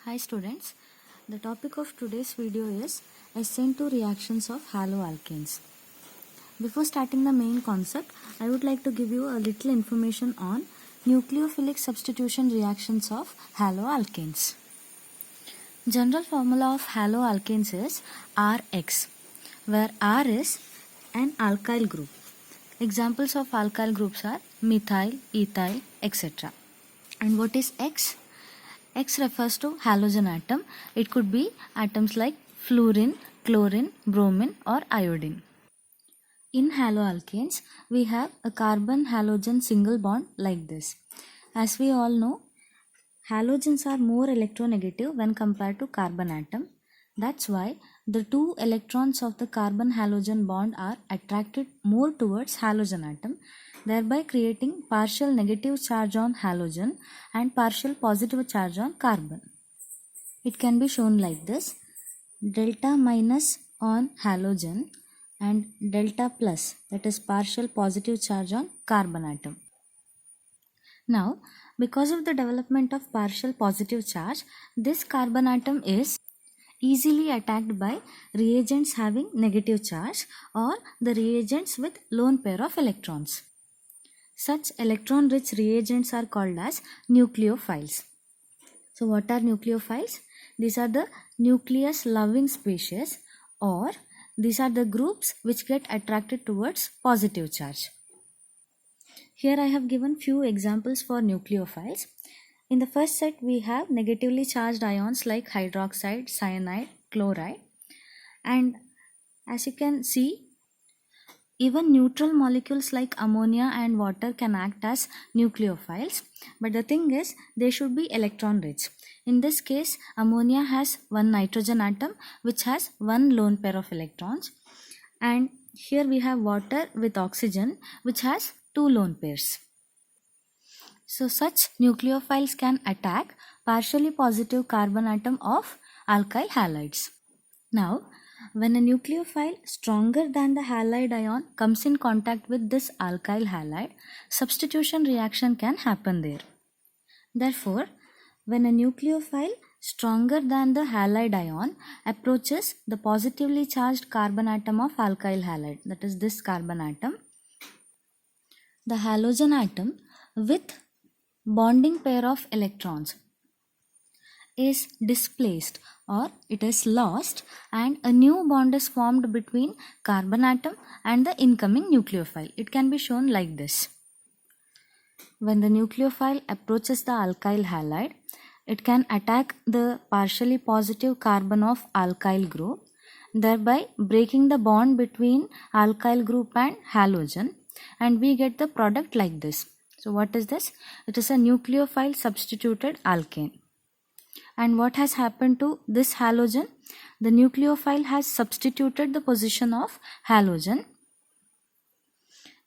Hi students, the topic of today's video is SN2 reactions of haloalkanes. Before starting the main concept, I would like to give you a little information on nucleophilic substitution reactions of haloalkanes. General formula of haloalkanes is Rx, where R is an alkyl group. Examples of alkyl groups are methyl, ethyl, etc. And what is X? X refers to halogen atom. It could be atoms like fluorine, chlorine, bromine or iodine. In haloalkanes, we have a carbon-halogen single bond like this. As we all know, halogens are more electronegative when compared to carbon atom. That's why the two electrons of the carbon-halogen bond are attracted more towards halogen atom, thereby creating partial negative charge on halogen and partial positive charge on carbon. It can be shown like this: delta minus on halogen and delta plus, that is partial positive charge on carbon atom. Now, because of the development of partial positive charge, this carbon atom is easily attacked by reagents having negative charge or the reagents with lone pair of electrons. Such electron-rich reagents are called as nucleophiles. So what are nucleophiles? These are the nucleus-loving species, or these are the groups which get attracted towards positive charge. Here I have given few examples for nucleophiles. In the first set, we have negatively charged ions like hydroxide, cyanide, chloride. And as you can see, even neutral molecules like ammonia and water can act as nucleophiles. But the thing is, they should be electron rich. In this case, ammonia has one nitrogen atom which has one lone pair of electrons. And here we have water with oxygen which has two lone pairs. So such nucleophiles can attack partially positive carbon atom of alkyl halides. Now, when a nucleophile stronger than the halide ion comes in contact with this alkyl halide, substitution reaction can happen there. Therefore, when a nucleophile stronger than the halide ion approaches the positively charged carbon atom of alkyl halide, that is this carbon atom, the halogen atom with bonding pair of electrons is displaced or it is lost, and a new bond is formed between carbon atom and the incoming nucleophile. It can be shown like this. When the nucleophile approaches the alkyl halide, it can attack the partially positive carbon of alkyl group, thereby breaking the bond between alkyl group and halogen, and we get the product like this. So what is this? It is a nucleophile substituted alkane. And what has happened to this halogen? The nucleophile has substituted the position of halogen.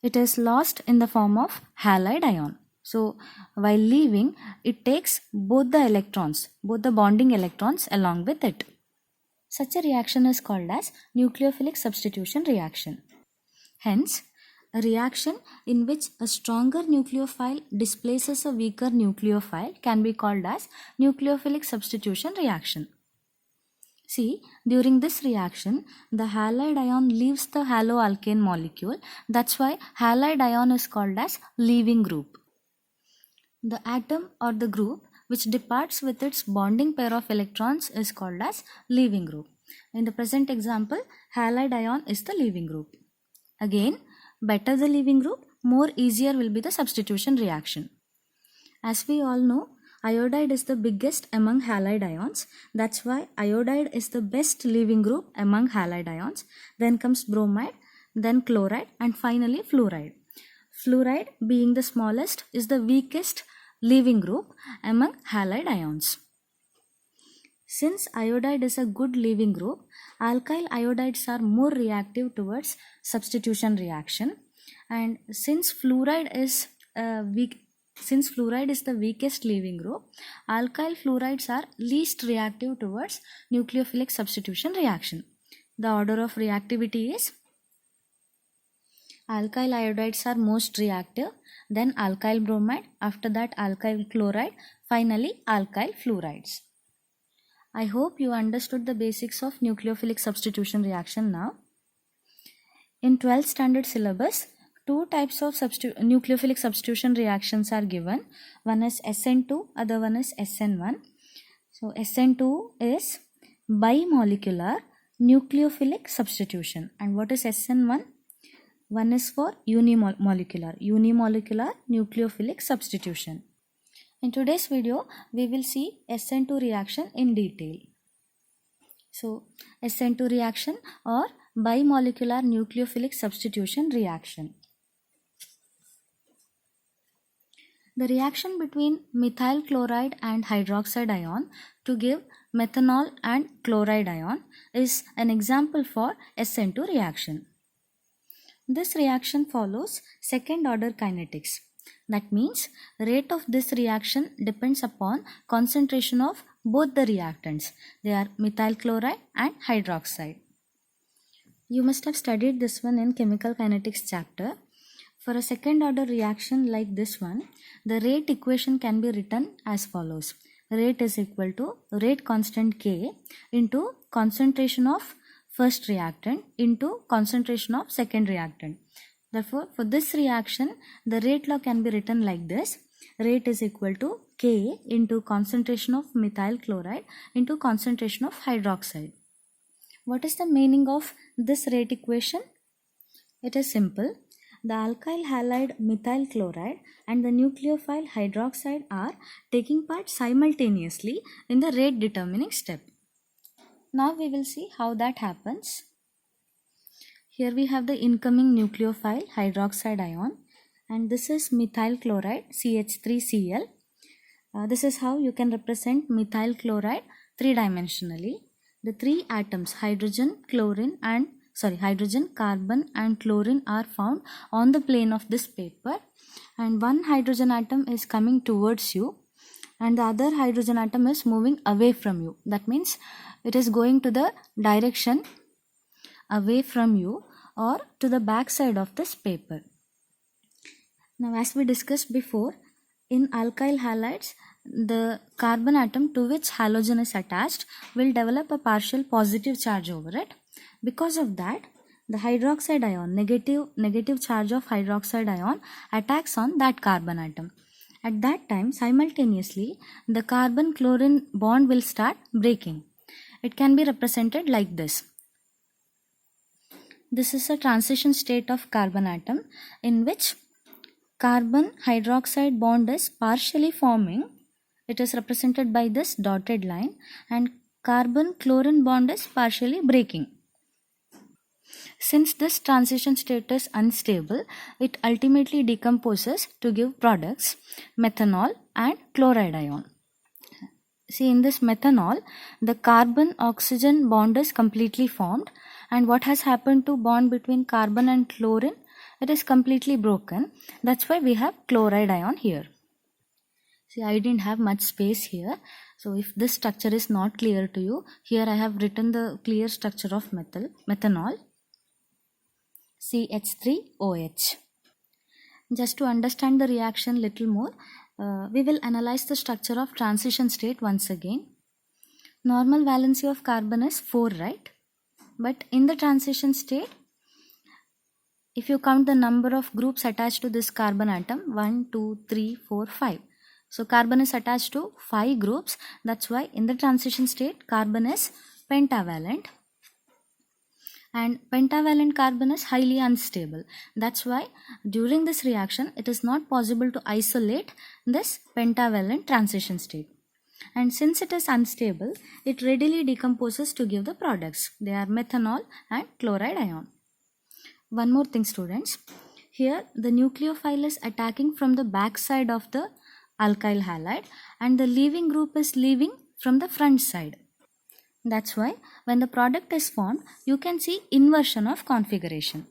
It is lost in the form of halide ion. So while leaving, it takes both the electrons, both the bonding electrons along with it. Such a reaction is called as nucleophilic substitution reaction. Hence, a reaction in which a stronger nucleophile displaces a weaker nucleophile can be called as nucleophilic substitution reaction. See, during this reaction, the halide ion leaves the haloalkane molecule. That's why halide ion is called as leaving group. The atom or the group which departs with its bonding pair of electrons is called as leaving group. In the present example, halide ion is the leaving group. Again, better the leaving group, more easier will be the substitution reaction. As we all know, iodide is the biggest among halide ions. That's why iodide is the best leaving group among halide ions. Then comes bromide, then chloride, and finally fluoride. Fluoride, being the smallest, is the weakest leaving group among halide ions. Since iodide is a good leaving group, alkyl iodides are more reactive towards substitution reaction, and since fluoride is the weakest leaving group, alkyl fluorides are least reactive towards nucleophilic substitution reaction. The order of reactivity is: alkyl iodides are most reactive, then alkyl bromide, after that alkyl chloride, finally alkyl fluorides. I hope you understood the basics of nucleophilic substitution reaction now. In 12th standard syllabus, two types of nucleophilic substitution reactions are given. One is SN2, other one is SN1. So SN2 is bimolecular nucleophilic substitution. And what is SN1? One is for unimolecular nucleophilic substitution. In today's video, we will see SN2 reaction in detail. So, SN2 reaction or bimolecular nucleophilic substitution reaction. The reaction between methyl chloride and hydroxide ion to give methanol and chloride ion is an example for SN2 reaction. This reaction follows second order kinetics. That means rate of this reaction depends upon concentration of both the reactants. They are methyl chloride and hydroxide. You must have studied this one in chemical kinetics chapter. For a second order reaction like this one, the rate equation can be written as follows. Rate is equal to rate constant K into concentration of first reactant into concentration of second reactant. Therefore, for this reaction, the rate law can be written like this. Rate is equal to K into concentration of methyl chloride into concentration of hydroxide. What is the meaning of this rate equation? It is simple. The alkyl halide methyl chloride and the nucleophile hydroxide are taking part simultaneously in the rate determining step. Now we will see how that happens. Here we have the incoming nucleophile hydroxide ion, and this is methyl chloride CH3Cl. This is how you can represent methyl chloride three-dimensionally. The three atoms hydrogen, carbon and chlorine are found on the plane of this paper, and one hydrogen atom is coming towards you and the other hydrogen atom is moving away from you. That means it is going to the direction away from you or to the back side of this paper. Now, as we discussed before, in alkyl halides, the carbon atom to which halogen is attached will develop a partial positive charge over it. Because of that, the hydroxide ion, negative charge of hydroxide ion attacks on that carbon atom. At that time, simultaneously, the carbon-chlorine bond will start breaking. It can be represented like this. This is a transition state of carbon atom in which carbon hydroxide bond is partially forming. It is represented by this dotted line, and carbon chlorine bond is partially breaking. Since this transition state is unstable, it ultimately decomposes to give products methanol and chloride ion. See, in this methanol, the carbon oxygen bond is completely formed, and what has happened to bond between carbon and chlorine? It is completely broken. That's why we have chloride ion here. See, I didn't have much space here. So if this structure is not clear to you, here I have written the clear structure of methanol, CH3OH. Just to understand the reaction little more, we will analyze the structure of transition state once again. Normal valency of carbon is 4, right? But in the transition state, if you count the number of groups attached to this carbon atom, 1, 2, 3, 4, 5. So carbon is attached to 5 groups. That's why in the transition state, carbon is pentavalent. And pentavalent carbon is highly unstable. That's why during this reaction, it is not possible to isolate this pentavalent transition state. And since it is unstable, it readily decomposes to give the products. They are methanol and chloride ion. One more thing, students. Here the nucleophile is attacking from the back side of the alkyl halide and the leaving group is leaving from the front side. That's why when the product is formed, you can see inversion of configuration.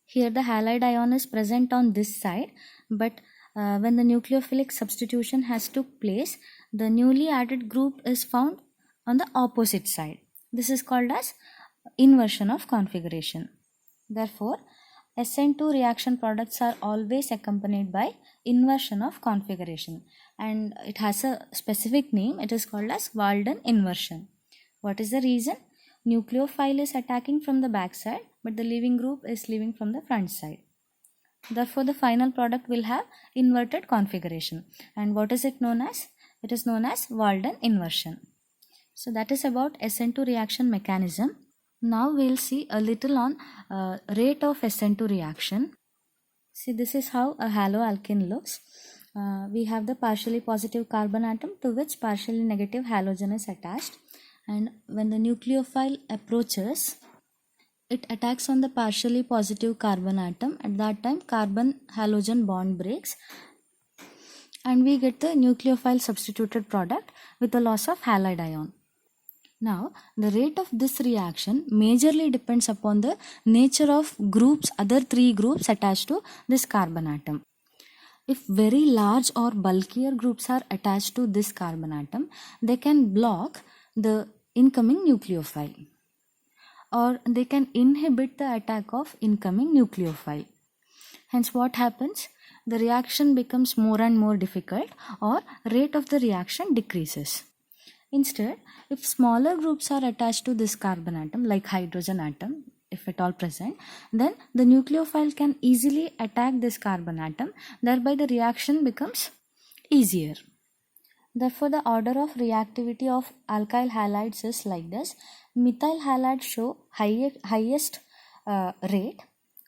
Here the halide ion is present on this side, but when the nucleophilic substitution has took place, the newly added group is found on the opposite side. This is called as inversion of configuration. Therefore, SN2 reaction products are always accompanied by inversion of configuration. and it has a specific name. It is called as Walden inversion. What is the reason? Nucleophile is attacking from the back side, but the leaving group is leaving from the front side. Therefore, the final product will have inverted configuration. And what is it known as? It is known as Walden inversion. So that is about SN2 reaction mechanism. Now we'll see a little on rate of SN2 reaction. See, this is how a haloalkane looks. We have the partially positive carbon atom to which partially negative halogen is attached, and when the nucleophile approaches, it attacks on the partially positive carbon atom. At that time, carbon halogen bond breaks and we get the nucleophile substituted product with the loss of halide ion. Now, the rate of this reaction majorly depends upon the nature of groups, other three groups attached to this carbon atom. If very large or bulkier groups are attached to this carbon atom, they can block the incoming nucleophile, or they can inhibit the attack of incoming nucleophile. Hence, what happens? The reaction becomes more and more difficult, or rate of the reaction decreases. Instead, if smaller groups are attached to this carbon atom, like hydrogen atom, if at all present, then the nucleophile can easily attack this carbon atom, thereby the reaction becomes easier. Therefore, the order of reactivity of alkyl halides is like this. Methyl halides show highest rate,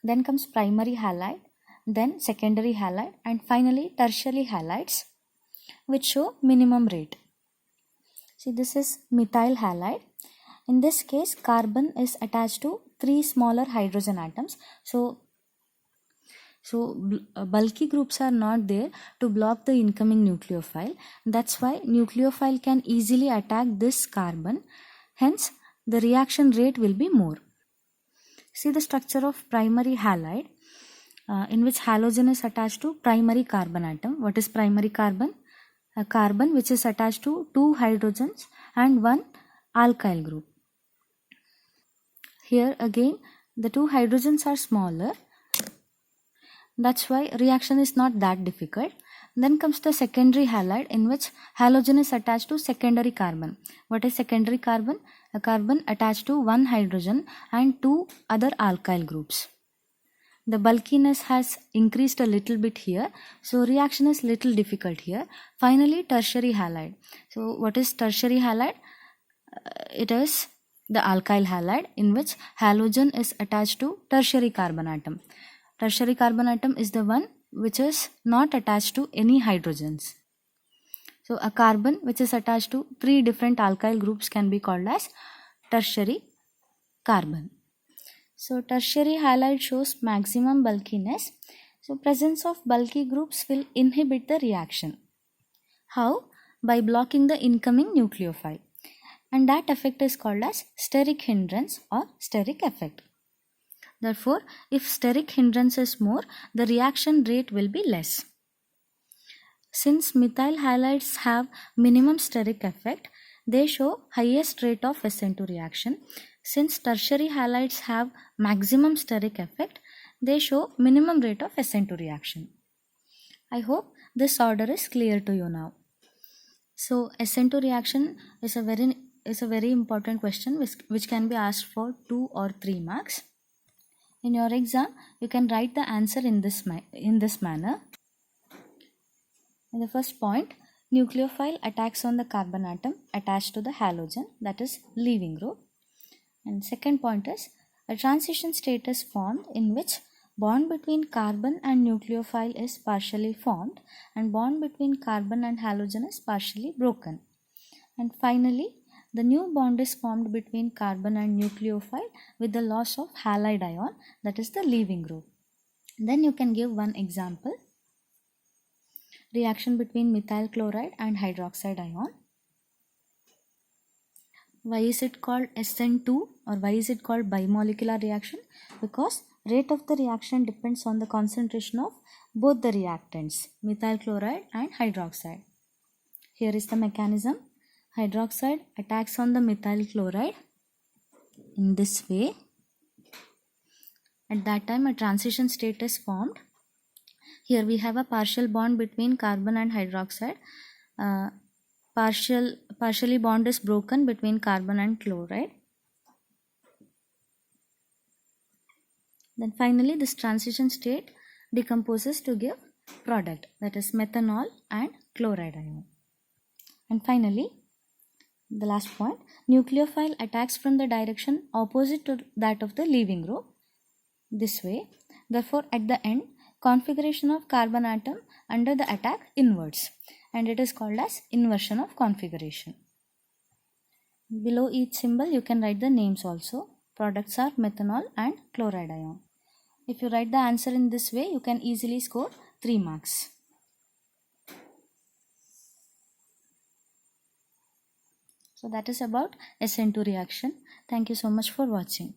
then comes primary halide, then secondary halide, and finally tertiary halides, which show minimum rate. See, this is methyl halide. In this case, carbon is attached to 3 smaller hydrogen atoms. So bulky groups are not there to block the incoming nucleophile. That's why nucleophile can easily attack this carbon. Hence, the reaction rate will be more. See the structure of primary halide, in which halogen is attached to primary carbon atom. What is primary carbon? A carbon which is attached to 2 hydrogens and 1 alkyl group. Here again, the 2 hydrogens are smaller. That's why reaction is not that difficult. Then comes the secondary halide, in which halogen is attached to secondary carbon. What is secondary carbon? A carbon attached to 1 hydrogen and 2 other alkyl groups. The bulkiness has increased a little bit here, so reaction is little difficult here. Finally, tertiary halide. So what is tertiary halide? It is the alkyl halide in which halogen is attached to tertiary carbon atom. Tertiary carbon atom is the one which is not attached to any hydrogens. So a carbon which is attached to 3 different alkyl groups can be called as tertiary carbon. So tertiary halide shows maximum bulkiness. So presence of bulky groups will inhibit the reaction. How? By blocking the incoming nucleophile. And that effect is called as steric hindrance or steric effect. Therefore, if steric hindrance is more, the reaction rate will be less. Since methyl halides have minimum steric effect, they show highest rate of SN2 reaction. Since tertiary halides have maximum steric effect, they show minimum rate of SN2 reaction. I hope this order is clear to you now. So SN2 reaction is a very important question which can be asked for 2 or 3 marks. In your exam, you can write the answer in this manner. In the first point, nucleophile attacks on the carbon atom attached to the halogen, that is leaving group. And second point is, a transition state is formed in which bond between carbon and nucleophile is partially formed and bond between carbon and halogen is partially broken. And finally, the new bond is formed between carbon and nucleophile with the loss of halide ion, that is the leaving group. Then you can give one example. Reaction between methyl chloride and hydroxide ion. Why is it called SN2 or why is it called bimolecular reaction? Because rate of the reaction depends on the concentration of both the reactants, methyl chloride and hydroxide. Here is the mechanism. Hydroxide attacks on the methyl chloride in this way. At that time, a transition state is formed. Here we have a partial bond between carbon and hydroxide. Uh, partially bond is broken between carbon and chloride. Then finally this transition state decomposes to give product, that is methanol and chloride ion. And finally, the last point, nucleophile attacks from the direction opposite to that of the leaving group, this way. Therefore, at the end, configuration of carbon atom under the attack inverts, and it is called as inversion of configuration. Below each symbol you can write the names also. Products are methanol and chloride ion. If you write the answer in this way, you can easily score 3 marks. So that is about SN2 reaction. Thank you so much for watching.